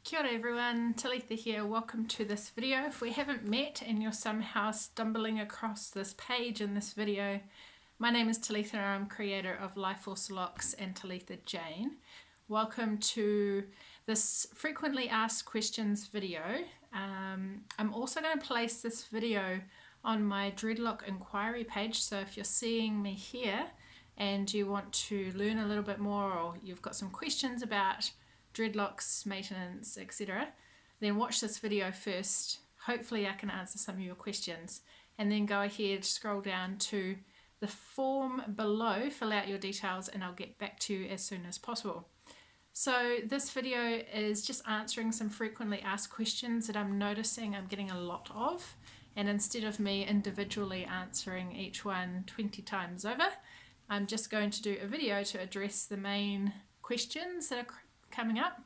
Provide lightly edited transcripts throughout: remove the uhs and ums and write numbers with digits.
Kia ora everyone, Talitha here. Welcome to this video. If we haven't met and you're somehow stumbling across this page in this video, my name is Talitha and I'm creator of Life Force Locks and Talitha Jane. Welcome to this frequently asked questions video. I'm also going to place this video on my Dreadlock inquiry page, so if you're seeing me here and you want to learn a little bit more or you've got some questions about dreadlocks, maintenance, etc., then watch this video first. Hopefully I can answer some of your questions, and then go ahead, scroll down to the form below, fill out your details, and I'll get back to you as soon as possible. So this video is just answering some frequently asked questions that I'm noticing I'm getting a lot of, and instead of me individually answering each one 20 times over, I'm just going to do a video to address the main questions that are coming up,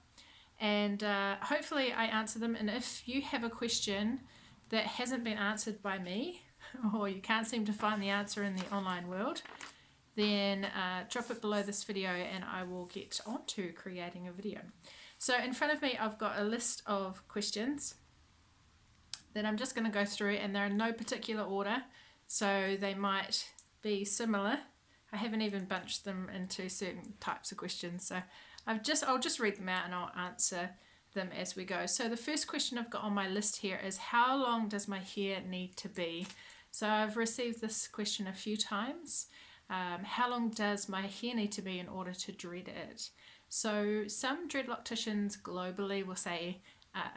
and hopefully I answer them. And if you have a question that hasn't been answered by me, or you can't seem to find the answer in the online world, then drop it below this video and I will get on to creating a video. So in front of me I've got a list of questions that I'm just going to go through, and they're in no particular order, so they might be similar. I haven't even bunched them into certain types of questions, so I'll just read them out and I'll answer them as we go. So the first question I've got on my list here is, how long does my hair need to be? So I've received this question a few times. How long does my hair need to be in order to dread it? So some dreadlocticians globally will say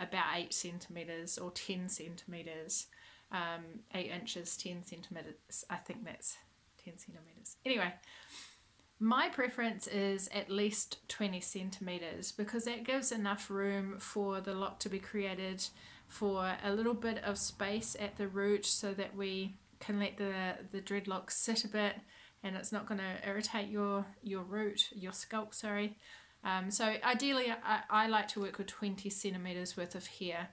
about 8 centimeters or 10 centimeters, 8 inches, 10 centimeters. I think that's 10 centimeters. Anyway, my preference is at least 20 centimeters, because that gives enough room for the lock to be created, for a little bit of space at the root so that we can let the dreadlock sit a bit and it's not going to irritate your root, your scalp, sorry. So ideally I like to work with 20 centimeters worth of hair.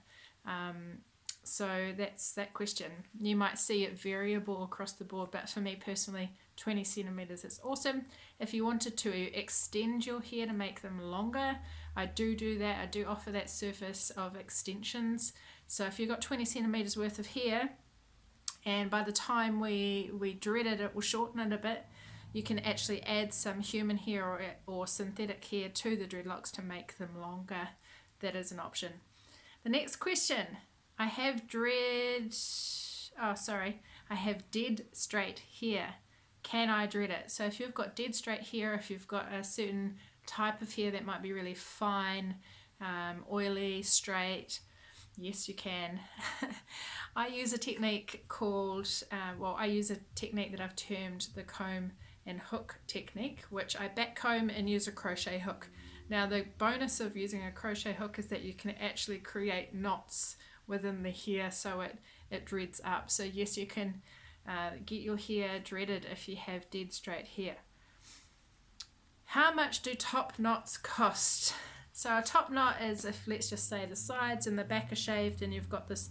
So that's that question. You might see it variable across the board, but for me personally, 20 centimeters is awesome. If you wanted to extend your hair to make them longer, I do that. I do offer that service of extensions. So if you've got 20 centimeters worth of hair, and by the time we dread it, it will shorten it a bit, you can actually add some human hair or synthetic hair to the dreadlocks to make them longer. That is an option. The next question. I have dead straight hair. Can I dread it? So if you've got dead straight hair, if you've got a certain type of hair that might be really fine, oily, straight, yes you can. I use a technique called, I use a technique that I've termed the comb and hook technique, which I back comb and use a crochet hook. Now the bonus of using a crochet hook is that you can actually create knots within the hair so it dreads up. So yes, you can get your hair dreaded if you have dead straight hair. How much do top knots cost? So a top knot is, if let's just say the sides and the back are shaved and you've got this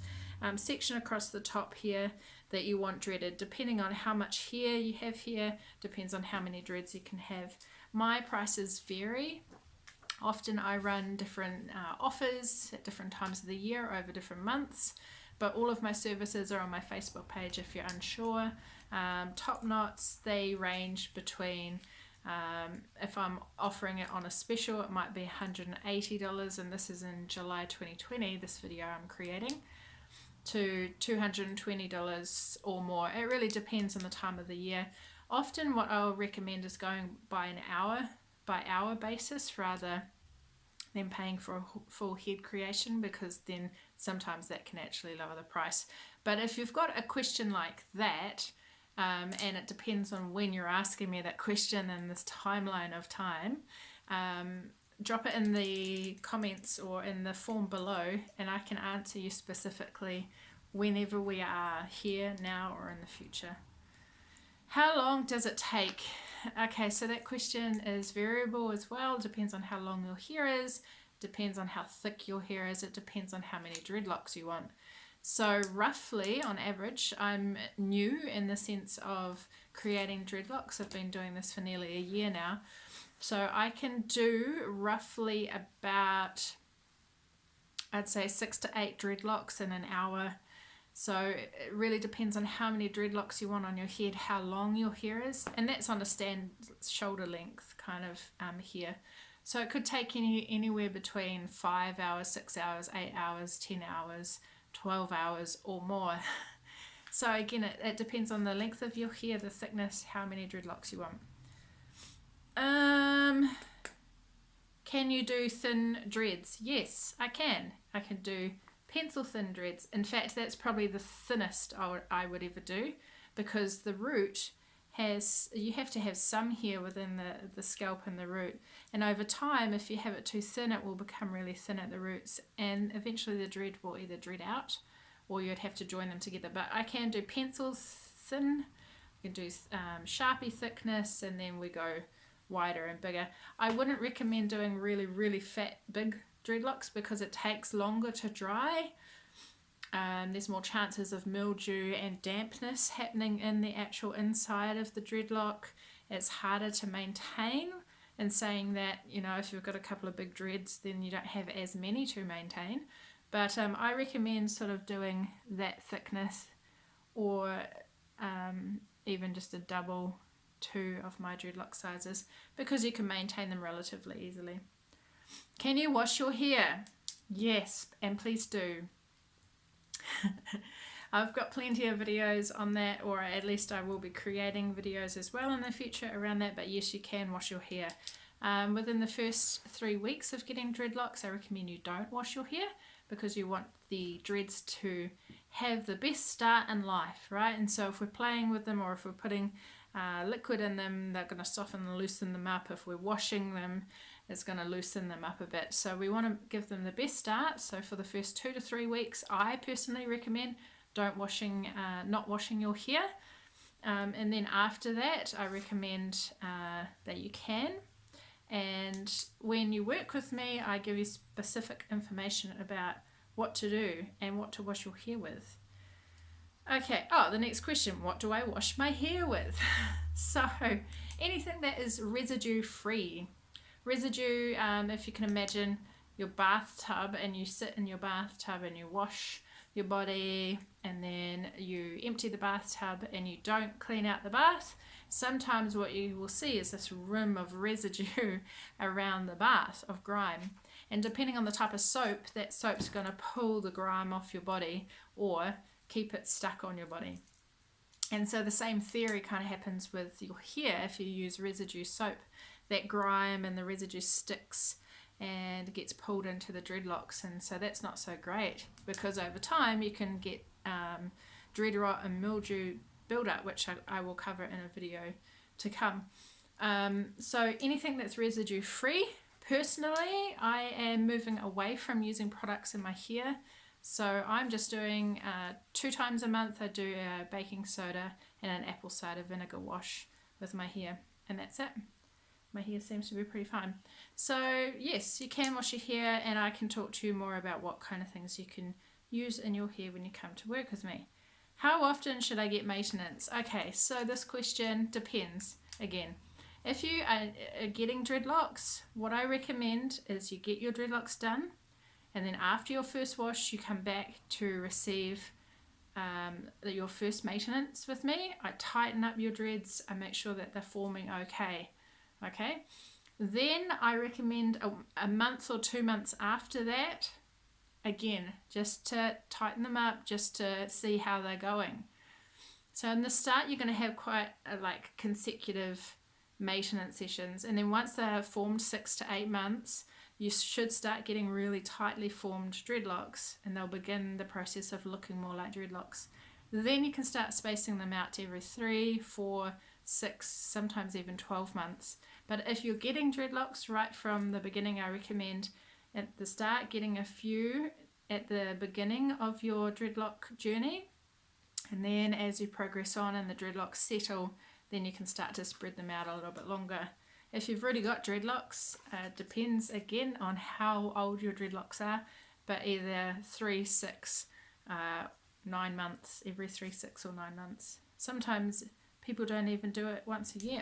section across the top here that you want dreaded. Depending on how much hair you have here, depends on how many dreads you can have. My prices vary. Often I run different offers at different times of the year over different months, but all of my services are on my Facebook page if you're unsure. Top knots, they range between, if I'm offering it on a special, it might be $180, and this is in July 2020, this video I'm creating, to $220 or more. It really depends on the time of the year. Often what I'll recommend is going by an hour by hour basis rather than paying for a full head creation, because then sometimes that can actually lower the price. But if you've got a question like that, and it depends on when you're asking me that question and this timeline of time, drop it in the comments or in the form below and I can answer you specifically whenever we are here, now or in the future. How long does it take? Okay, so that question is variable as well. It depends on how long your hair is, depends on how thick your hair is, it depends on how many dreadlocks you want. So roughly, on average, I'm new in the sense of creating dreadlocks. I've been doing this for nearly a year now. So I can do roughly about I'd say 6 to 8 dreadlocks in an hour. So it really depends on how many dreadlocks you want on your head, how long your hair is, and that's on a shoulder length kind of hair. So it could take anywhere between 5 hours, 6 hours, 8 hours, 10 hours, 12 hours or more. So again, it depends on the length of your hair, the thickness, how many dreadlocks you want. Can you do thin dreads? Yes, I can. I can do pencil thin dreads. In fact, that's probably the thinnest I would ever do, because the root you have to have some hair within the scalp and the root, and over time, if you have it too thin, it will become really thin at the roots, and eventually the dread will either dread out or you'd have to join them together. But I can do pencil thin, I can do Sharpie thickness, and then we go wider and bigger. I wouldn't recommend doing really fat big dreadlocks because it takes longer to dry. There's more chances of mildew and dampness happening in the actual inside of the dreadlock. It's harder to maintain, and saying that, you know, if you've got a couple of big dreads, then you don't have as many to maintain. But I recommend sort of doing that thickness, or even just a double 2 of my dreadlock sizes, because you can maintain them relatively easily. Can you wash your hair? Yes, and please do. I've got plenty of videos on that, or at least I will be creating videos as well in the future around that. But yes, you can wash your hair. Within the first 3 weeks of getting dreadlocks, I recommend you don't wash your hair, because you want the dreads to have the best start in life, right? And so if we're playing with them, or if we're putting liquid in them, they're going to soften and loosen them up. If we're washing them, it's going to loosen them up a bit. So we want to give them the best start. So for the first 2 to 3 weeks, I personally recommend not washing your hair. And then after that, I recommend that you can. And when you work with me, I give you specific information about what to do and what to wash your hair with. Okay, the next question, what do I wash my hair with? So anything that is residue free. Residue, if you can imagine your bathtub, and you sit in your bathtub and you wash your body, and then you empty the bathtub and you don't clean out the bath, sometimes what you will see is this rim of residue around the bath of grime. And depending on the type of soap, that soap's going to pull the grime off your body or keep it stuck on your body. And so the same theory kind of happens with your hair. If you use residue soap, that grime and the residue sticks and gets pulled into the dreadlocks, and so that's not so great, because over time you can get dread rot and mildew buildup, which I will cover in a video to come. So anything that's residue free, personally I am moving away from using products in my hair. So I'm just doing 2 times a month I do a baking soda and an apple cider vinegar wash with my hair, and that's it. My hair seems to be pretty fine. So yes, you can wash your hair, and I can talk to you more about what kind of things you can use in your hair when you come to work with me. How often should I get maintenance? Okay, so this question depends. Again, if you are getting dreadlocks, what I recommend is you get your dreadlocks done, and then after your first wash, you come back to receive your first maintenance with me. I tighten up your dreads, I make sure that they're forming okay. Okay, then I recommend a month or 2 months after that, again, just to tighten them up, just to see how they're going. So in the start, you're going to have quite like consecutive maintenance sessions, and then once they're formed 6 to 8 months, you should start getting really tightly formed dreadlocks, and they'll begin the process of looking more like dreadlocks. Then you can start spacing them out to every 3, 4, 6, sometimes even 12 months. But if you're getting dreadlocks right from the beginning, I recommend at the start getting a few at the beginning of your dreadlock journey, and then as you progress on and the dreadlocks settle, then you can start to spread them out a little bit longer. If you've already got dreadlocks, depends again on how old your dreadlocks are, but either 3, 6, 9 months, every 3, 6 or 9 months. Sometimes people don't even do it once a year.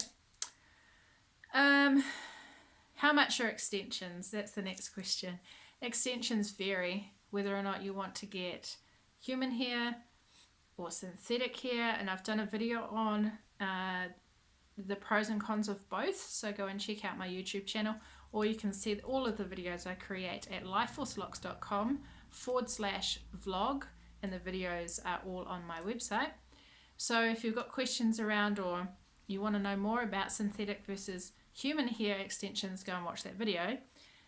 How much are extensions? That's the next question. Extensions vary. whether or not you want to get human hair or synthetic hair, and I've done a video on the pros and cons of both, so go and check out my YouTube channel, or you can see all of the videos I create at lifeforcelocks.com/vlog, and the videos are all on my website. So if you've got questions around, or you want to know more about synthetic versus human hair extensions, go and watch that video.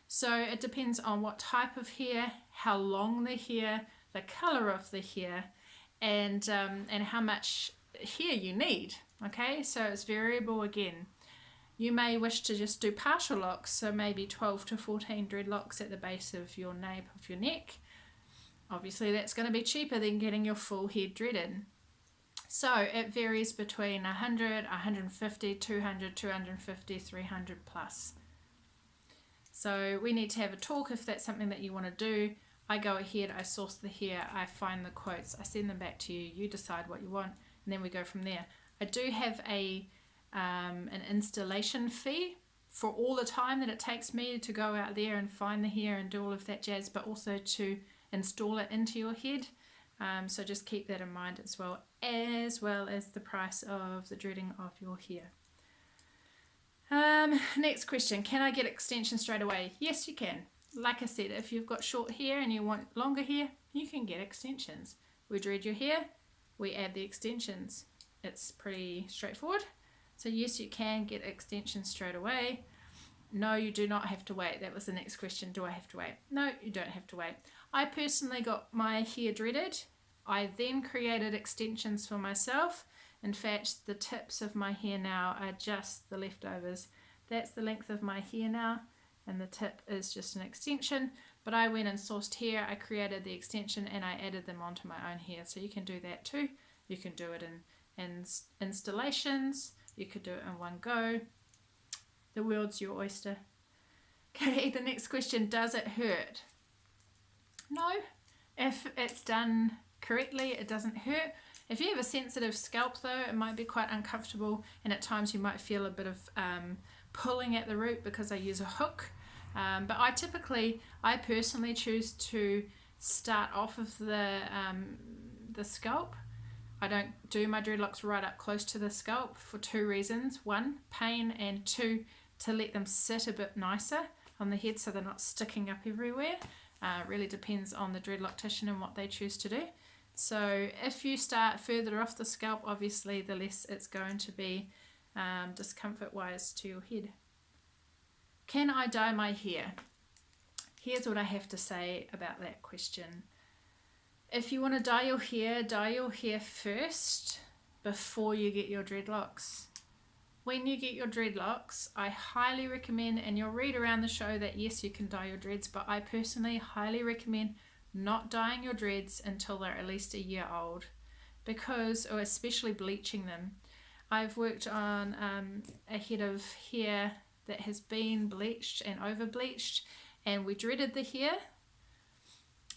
So it depends on what type of hair, how long the hair, the color of the hair, and how much hair you need. Okay, so it's variable again. You may wish to just do partial locks, so maybe 12 to 14 dreadlocks at the base of your nape of your neck. Obviously that's going to be cheaper than getting your full head dreaded. So it varies between 100, 150, 200, 250, 300 plus. So we need to have a talk if that's something that you want to do. I go ahead, I source the hair, I find the quotes, I send them back to you, you decide what you want, and then we go from there. I do have an installation fee for all the time that it takes me to go out there and find the hair and do all of that jazz, but also to install it into your head. So just keep that in mind as well as the price of the dreading of your hair. Next question, can I get extensions straight away? Yes, you can. Like I said, if you've got short hair and you want longer hair, you can get extensions. We dread your hair, we add the extensions. It's pretty straightforward. So yes, you can get extensions straight away. No, you do not have to wait. That was the next question. Do I have to wait? No, you don't have to wait. I personally got my hair dreaded. I then created extensions for myself. In fact, the tips of my hair now are just the leftovers. That's the length of my hair now, and the tip is just an extension. But I went and sourced hair, I created the extension, and I added them onto my own hair. So you can do that too. You can do it in installations. You could do it in one go. The world's your oyster. Okay, the next question, does it hurt? No, if it's done correctly, it doesn't hurt. If you have a sensitive scalp though, it might be quite uncomfortable, and at times you might feel a bit of pulling at the root because I use a hook. But I personally choose to start off of the scalp. I don't do my dreadlocks right up close to the scalp for two reasons. One, pain, and two, to let them sit a bit nicer on the head so they're not sticking up everywhere. Really depends on the dreadloctician and what they choose to do. So if you start further off the scalp, obviously the less it's going to be discomfort-wise to your head. Can I dye my hair? Here's what I have to say about that question. If you want to dye your hair first before you get your dreadlocks. When you get your dreadlocks, I highly recommend, and you'll read around the show that yes, you can dye your dreads, but I personally highly recommend not dyeing your dreads until they're at least a year old, because, or especially bleaching them. I've worked on a head of hair that has been bleached and over bleached, and we dreaded the hair.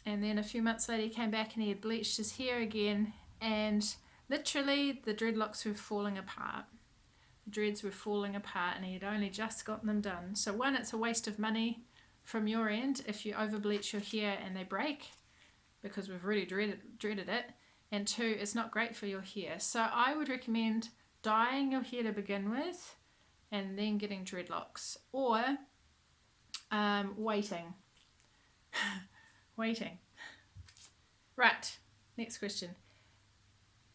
And then a few months later he came back and he had bleached his hair again, and literally the dreadlocks were falling apart. The dreads were falling apart and he had only just gotten them done. So one, it's a waste of money from your end if you over bleach your hair and they break, because we've really dreaded it. And two, it's not great for your hair. So I would recommend dyeing your hair to begin with and then getting dreadlocks, or waiting. Waiting. Right, next question.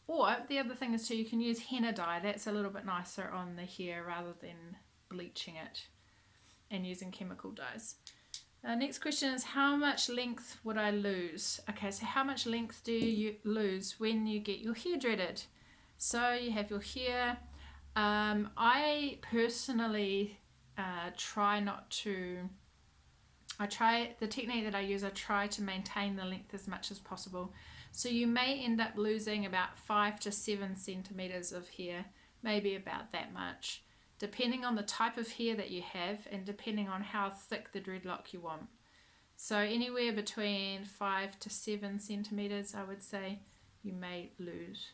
Or the other thing is too, you can use henna dye. That's a little bit nicer on the hair rather than bleaching it and using chemical dyes. Next question is, how much length would I lose? Okay, so how much length do you lose when you get your hair dreaded? So you have your hair. I personally the technique that I use, I try to maintain the length as much as possible. So you may end up losing about 5 to 7 centimeters of hair, maybe about that much, depending on the type of hair that you have and depending on how thick the dreadlock you want. So anywhere between 5 to 7 centimeters, I would say, you may lose.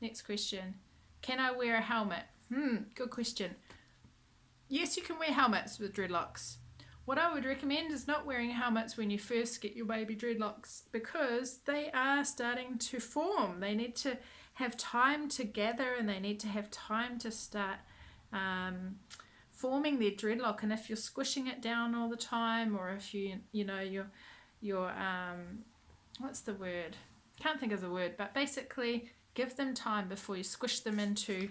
Next question. Can I wear a helmet? Good question. Yes, you can wear helmets with dreadlocks. what I would recommend is not wearing helmets when you first get your baby dreadlocks, because they are starting to form. They need to have time to gather, and they need to have time to start forming their dreadlock. And if you're squishing it down all the time, or if you're what's the word? Can't think of the word, but basically give them time before you squish them into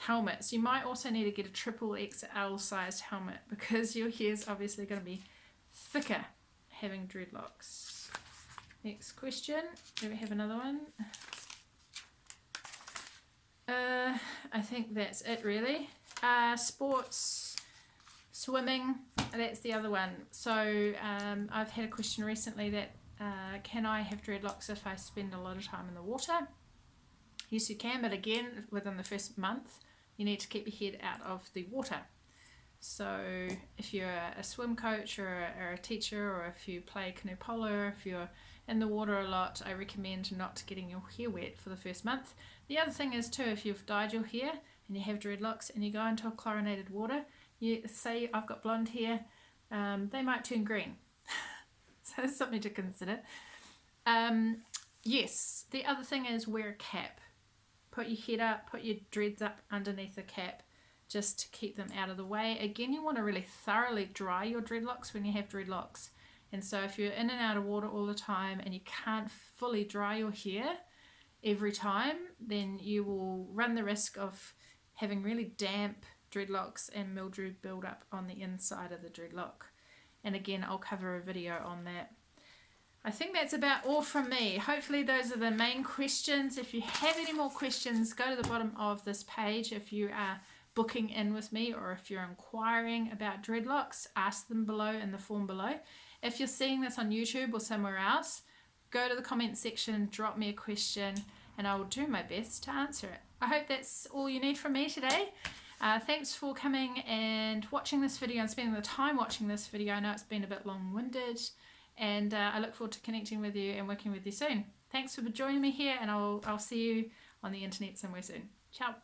helmets. You might also need to get a XXL sized helmet, because your hair is obviously going to be thicker having dreadlocks. Next question. Do we have another one? I think that's it really. Sports, swimming, that's the other one. So I've had a question recently that can I have dreadlocks if I spend a lot of time in the water? Yes, you can, but again, within the first month, you need to keep your head out of the water. So if you're a swim coach or a teacher, or if you play canoe polo, if you're in the water a lot, I recommend not getting your hair wet for the first month. The other thing is too, if you've dyed your hair and you have dreadlocks and you go into a chlorinated water, you say I've got blonde hair, they might turn green. So that's something to consider. Yes, the other thing is wear a cap. Put your head up, put your dreads up underneath the cap, just to keep them out of the way. Again, you want to really thoroughly dry your dreadlocks when you have dreadlocks. And so if you're in and out of water all the time and you can't fully dry your hair every time, then you will run the risk of having really damp dreadlocks and mildew build up on the inside of the dreadlock. And again, I'll cover a video on that. I think that's about all from me. Hopefully those are the main questions. If you have any more questions, go to the bottom of this page. If you are booking in with me, or if you're inquiring about dreadlocks, ask them below in the form below. If you're seeing this on YouTube or somewhere else, go to the comment section, drop me a question, and I will do my best to answer it. I hope that's all you need from me today. Thanks for coming and watching this video and spending the time watching this video. I know it's been a bit long-winded, and I look forward to connecting with you and working with you soon. Thanks for joining me here, and I'll see you on the internet somewhere soon. Ciao.